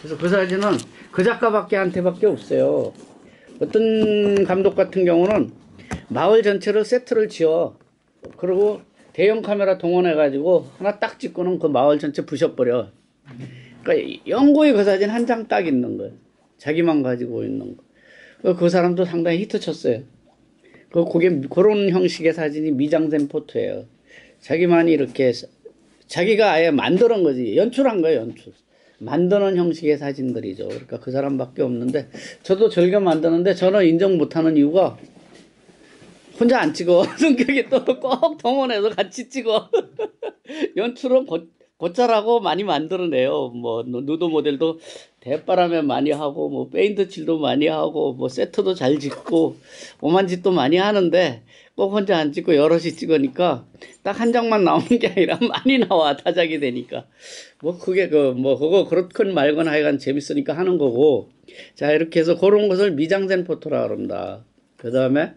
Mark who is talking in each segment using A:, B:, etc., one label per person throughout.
A: 그래서 그 사진은 그 작가밖에 한테밖에 없어요. 어떤 감독 같은 경우는 마을 전체로 세트를 지어. 그리고 대형 카메라 동원해가지고 하나 딱 찍고는 그 마을 전체 부셔버려. 그러니까 영구히 그 사진 한 장 딱 있는 거예요. 자기만 가지고 있는 거. 그 사람도 상당히 히트 쳤어요. 그런 형식의 사진이 미장센 포토예요. 자기만이 이렇게, 자기가 아예 만드는 거지. 연출한 거예요, 연출. 만드는 형식의 사진들이죠. 그러니까 그 사람밖에 없는데, 저도 즐겨 만드는데, 저는 인정 못하는 이유가, 혼자 안 찍어. 성격이 또 꼭 동원해서 같이 찍어. 연출은 곧잘하고 많이 만들어내요. 뭐, 누드 모델도 대바람에 많이 하고, 뭐, 페인트 칠도 많이 하고, 뭐, 세트도 잘 짓고, 오만 짓도 많이 하는데, 꼭 혼자 안 찍고 여럿이 찍으니까, 딱 한 장만 나오는 게 아니라 많이 나와, 타작이 되니까. 뭐, 그게 그거 그렇건 말건 하여간 재밌으니까 하는 거고. 자, 이렇게 해서 그런 것을 미장센 포토라 그럽니다. 그 다음에,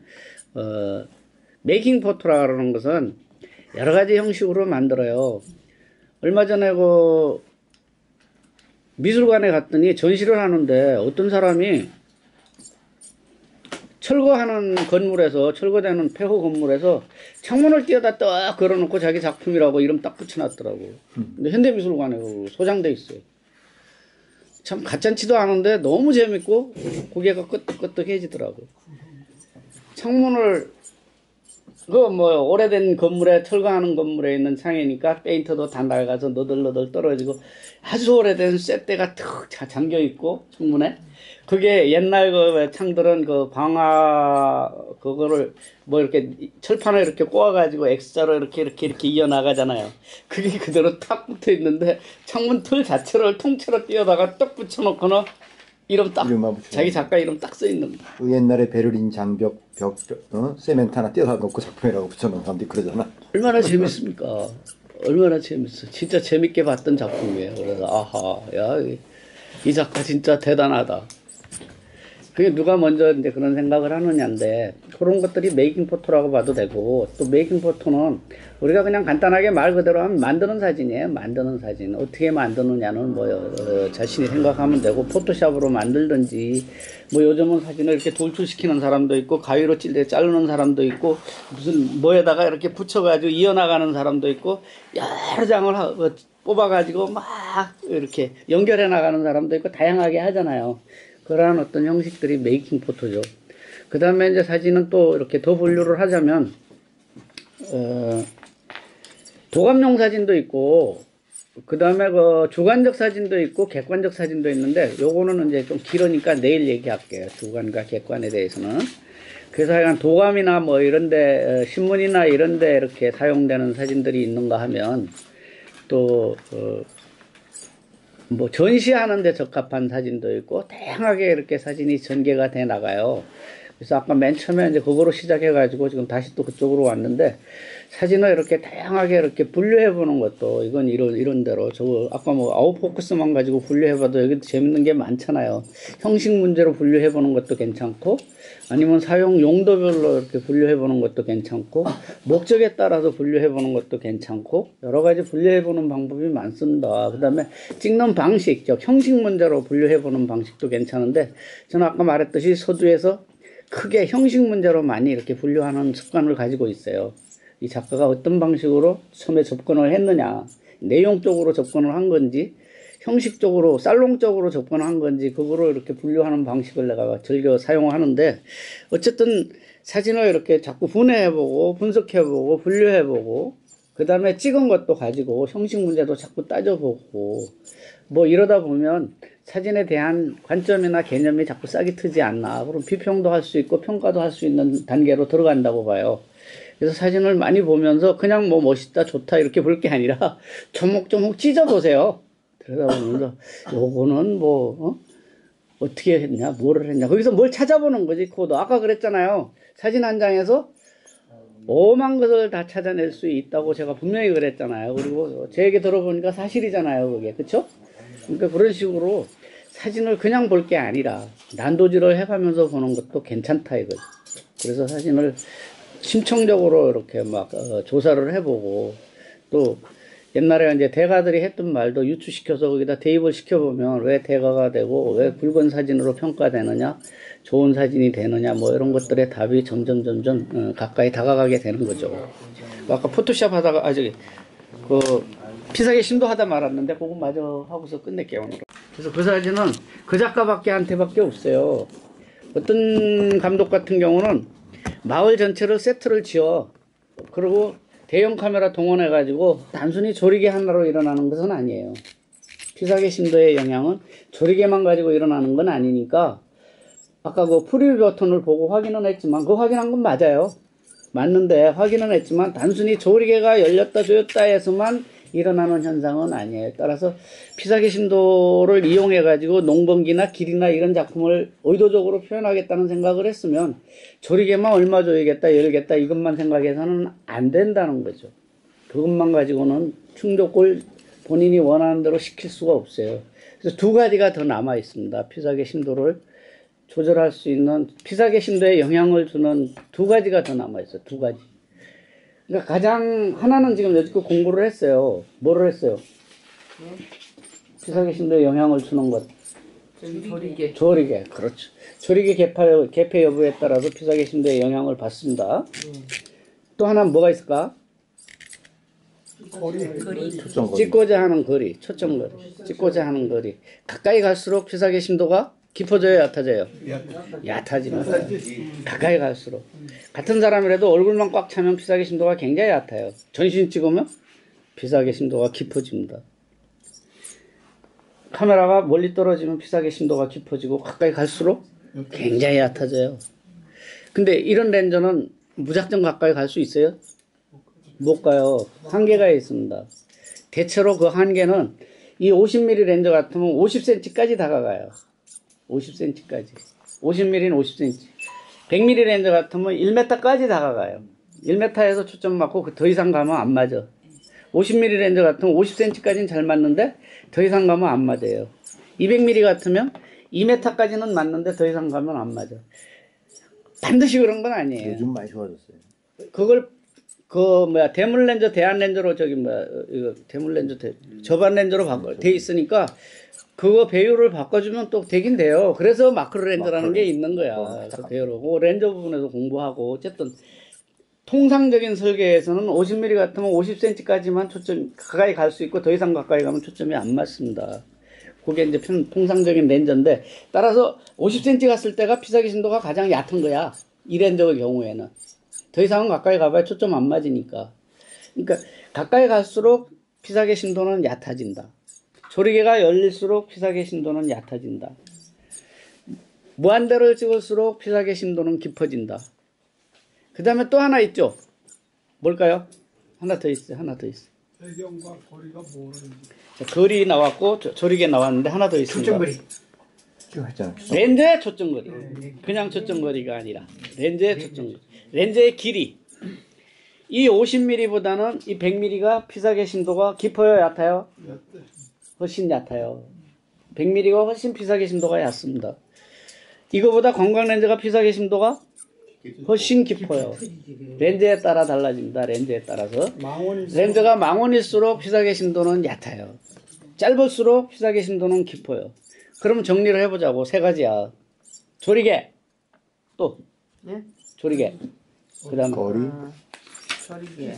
A: 메이킹 포토라 그러는 것은 여러 가지 형식으로 만들어요. 얼마 전에 미술관에 갔더니 전시를 하는데 어떤 사람이 철거하는 건물에서, 철거되는 폐허 건물에서 창문을 띄어다 딱 걸어놓고 자기 작품이라고 이름 딱 붙여놨더라고. 근데 현대미술관에 소장돼 있어요. 참 가짠치도 않은데 너무 재밌고 고개가 끄덕끄덕해지더라고. 창문을 오래된 건물에, 철거하는 건물에 있는 창이니까 페인트도 다 낡아서 너덜너덜 떨어지고 아주 오래된 쇳대가 툭 잠겨있고, 창문에. 그게 옛날 창들은 광화, 그거를 이렇게 철판을 이렇게 꼬아가지고 X자로 이렇게 이어나가잖아요. 그게 그대로 탁 붙어 있는데 창문 틀 자체를 통째로 띄어다가 떡 붙여놓고는 이름 딱, 자기 작가 이름 딱 써있는 거야.
B: 그 옛날에 베를린 장벽, 세멘트 하나 띄어다 놓고 작품이라고 붙여놓은 사람들이 그러잖아.
A: 얼마나 재밌습니까? 얼마나 재밌어. 진짜 재밌게 봤던 작품이에요. 그래서, 아하, 야, 이 작가 진짜 대단하다. 그게 누가 먼저 이제 그런 생각을 하느냐인데, 그런 것들이 메이킹 포토라고 봐도 되고, 또 메이킹 포토는 우리가 그냥 간단하게 말 그대로 하면 만드는 사진이에요. 만드는 사진. 어떻게 만드느냐는 자신이 생각하면 되고, 포토샵으로 만들든지, 요즘은 사진을 이렇게 돌출시키는 사람도 있고, 가위로 자르는 사람도 있고, 무슨 뭐에다가 이렇게 붙여가지고 이어나가는 사람도 있고, 여러 장을 뽑아가지고 막 이렇게 연결해 나가는 사람도 있고, 다양하게 하잖아요. 그러한 어떤 형식들이 메이킹 포토죠. 그 다음에 이제 사진은 또 이렇게 더 분류를 하자면, 도감용 사진도 있고, 그 다음에 주관적 사진도 있고, 객관적 사진도 있는데, 요거는 이제 좀 길으니까 내일 얘기할게요. 주관과 객관에 대해서는. 그래서 하여간 도감이나 이런데, 신문이나 이런데 이렇게 사용되는 사진들이 있는가 하면, 또, 전시하는데 적합한 사진도 있고, 다양하게 이렇게 사진이 전개가 돼 나가요. 그래서 아까 맨 처음에 이제 그거로 시작해가지고 지금 다시 또 그쪽으로 왔는데, 사진을 이렇게 다양하게 이렇게 분류해 보는 것도, 이건 이런 대로, 아까 아웃포커스만 가지고 분류해 봐도 여기도 재밌는 게 많잖아요. 형식 문제로 분류해 보는 것도 괜찮고, 아니면 사용 용도별로 이렇게 분류해 보는 것도 괜찮고, 목적에 따라서 분류해 보는 것도 괜찮고, 여러 가지 분류해 보는 방법이 많습니다. 그 다음에 찍는 방식, 형식 문제로 분류해 보는 방식도 괜찮은데, 저는 아까 말했듯이 서두에서 크게 형식 문제로 많이 이렇게 분류하는 습관을 가지고 있어요. 이 작가가 어떤 방식으로 처음에 접근을 했느냐, 내용적으로 접근을 한 건지, 형식적으로, 살롱적으로 접근을 한 건지, 그거를 이렇게 분류하는 방식을 내가 즐겨 사용하는데, 어쨌든 사진을 이렇게 자꾸 분해해보고, 분석해보고, 분류해보고, 그 다음에 찍은 것도 가지고 형식 문제도 자꾸 따져보고, 이러다 보면 사진에 대한 관점이나 개념이 자꾸 싹이 트지 않나. 그럼 비평도 할 수 있고 평가도 할 수 있는 단계로 들어간다고 봐요. 그래서 사진을 많이 보면서 그냥 멋있다, 좋다 이렇게 볼 게 아니라 조목조목 찢어보세요. 그러다 보면서 요거는 어떻게 했냐, 뭐를 했냐. 거기서 뭘 찾아보는 거지, 코드. 아까 그랬잖아요. 사진 한 장에서 오만 것을 다 찾아낼 수 있다고 제가 분명히 그랬잖아요. 그리고 제 얘기 들어보니까 사실이잖아요, 그게. 그쵸? 그러니까 그런 식으로 사진을 그냥 볼 게 아니라 난도질을 해가면서 보는 것도 괜찮다 이거죠. 그래서 사진을 심층적으로 이렇게 조사를 해보고, 또 옛날에 이제 대가들이 했던 말도 유추시켜서 거기다 대입을 시켜보면 왜 대가가 되고 왜 굵은 사진으로 평가되느냐, 좋은 사진이 되느냐, 뭐 이런 것들의 답이 점점 가까이 다가가게 되는 거죠. 아까 포토샵 하다가 그 피사계 심도 하다 말았는데 그거 마저 하고서 끝낼게요 오늘. 그래서 그 사진은 그 작가밖에 한테밖에 없어요. 어떤 감독 같은 경우는 마을 전체를 세트를 지어 그리고 대형 카메라 동원해 가지고 단순히 조리개 하나로 일어나는 것은 아니에요. 피사계 심도의 영향은 조리개만 가지고 일어나는 건 아니니까 아까 그 프리뷰 버튼을 보고 확인은 했지만 그 확인한 건 맞아요. 맞는데 확인은 했지만 단순히 조리개가 열렸다 조였다 해서만 일어나는 현상은 아니에요. 따라서 피사계 심도를 이용해 가지고 농번기나 길이나 이런 작품을 의도적으로 표현하겠다는 생각을 했으면 조리개만 얼마 조이겠다 열겠다 이것만 생각해서는 안 된다는 거죠. 그것만 가지고는 충족을 본인이 원하는 대로 시킬 수가 없어요. 그래서 두 가지가 더 남아 있습니다. 피사계 심도를 조절할 수 있는 피사계 심도에 영향을 주는 두 가지가 더 남아 있어요. 두 가지. 그러니까 가장 하나는 지금 여지껏 공부를 했어요. 뭐를 했어요? 피사계 심도에 영향을 주는 것. 조리개. 그렇죠. 조리개 개폐 여부에 따라서 피사계 심도에 영향을 받습니다. 또 하나는 뭐가 있을까?
C: 거리.
A: 찍고자 하는 거리, 초점거리. 찍고자 하는 거리. 가까이 갈수록 피사계 심도가 깊어져요, 얕아져요? 얕아집니다. 가까이 갈수록. 같은 사람이라도 얼굴만 꽉 차면 피사계 심도가 굉장히 얕아요. 전신 찍으면 피사계 심도가 깊어집니다. 카메라가 멀리 떨어지면 피사계 심도가 깊어지고 가까이 갈수록 굉장히 얕아져요. 근데 이런 렌즈는 무작정 가까이 갈 수 있어요? 못 가요. 한계가 있습니다. 대체로 그 한계는 이 50mm 렌즈 같으면 50cm까지 다가가요. 50cm까지. 50mm는 50cm. 100mm 렌즈 같으면 1m까지 다가가요. 1m에서 초점 맞고 더 이상 가면 안 맞아. 50mm 렌즈 같으면 50cm까지는 잘 맞는데 더 이상 가면 안 맞아요. 200mm 같으면 2m까지는 맞는데 더 이상 가면 안 맞아. 반드시 그런 건 아니에요.
B: 요즘 많이 좋아졌어요.
A: 그걸 대물 렌즈 대안 렌즈로 이거 대물 렌즈 저반 렌즈로 돼 있으니까 그거 배율을 바꿔주면 또 되긴 돼요. 그래서 마크로 렌즈라는 게 있는 거야. 그래서 배율하고 렌즈 부분에서 공부하고 어쨌든 통상적인 설계에서는 50mm 같으면 50cm까지만 초점 가까이 갈 수 있고 더 이상 가까이 가면 초점이 안 맞습니다. 그게 이제 통상적인 렌즈인데 따라서 50cm 갔을 때가 피사계 심도가 가장 얕은 거야. 이 렌즈의 경우에는. 더 이상은 가까이 가봐야 초점 안 맞으니까. 그러니까 가까이 갈수록 피사계 심도는 얕아진다. 조리개가 열릴수록 피사계 심도는 얕아진다. 무한대를 찍을수록 피사계 심도는 깊어진다. 그 다음에 또 하나 있죠. 뭘까요? 하나 더 있어요.
D: 배경과 거리가 뭐라는지.
A: 자, 거리 나왔고 조리개 나왔는데 하나 더 있습니다.
C: 초점거리.
B: 쭉 했잖아.
A: 렌즈의 초점거리. 그냥 초점거리가 아니라 렌즈의 초점거리. 렌즈의 길이. 이 50mm보다는 이 100mm가 피사계 심도가 깊어요, 얕아요? 훨씬 얕아요. 100mm가 훨씬 피사계 심도가 얕습니다. 이거보다 관광렌즈가 피사계 심도가 훨씬 깊어요. 렌즈에 따라 달라집니다. 렌즈에 따라서. 렌즈가 망원일수록 피사계 심도는 얕아요. 짧을수록 피사계 심도는 깊어요. 그러면 정리를 해보자고. 세 가지야. 조리개. 또.
C: 네?
A: 조리개. 그 다음에
B: 거리.
C: 조리개.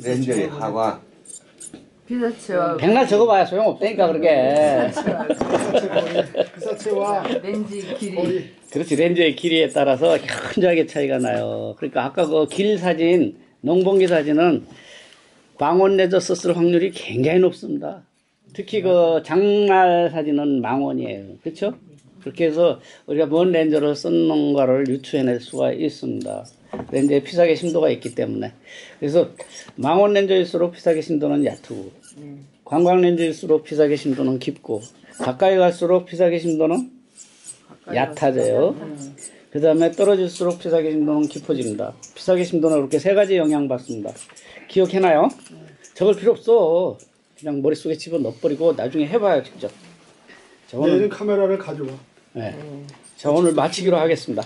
E: 렌즈의 하과.
C: 피사체와
A: 백날 적어봐야 소용없다니까 그렇게.
D: 피사체와
C: 렌즈 길이.
A: 그렇지. 렌즈의 길이에 따라서 현저하게 차이가 나요. 그러니까 아까 그 길 사진, 농번기 사진은 망원 렌즈 썼을 확률이 굉장히 높습니다. 특히 그 장날 사진은 망원이에요. 그렇죠? 그렇게 해서 우리가 뭔 렌즈를 썼는가를 유추해낼 수가 있습니다. 렌즈에 피사계 심도가 있기 때문에. 그래서 망원 렌즈일수록 피사계 심도는 얕고 관광 렌즈일수록 피사계 심도는 깊고 가까이 갈수록 피사계 심도는 얕아져요. 그 다음에 떨어질수록 피사계 심도는 깊어집니다. 피사계 심도는 이렇게 세 가지 영향받습니다. 기억해놔요? 적을 필요 없어. 그냥 머릿속에 집어넣어버리고 나중에 해봐요 직접. 자,
D: 내일은 카메라를 가져와.
A: 네. 자, 오늘 마치기로 하겠습니다.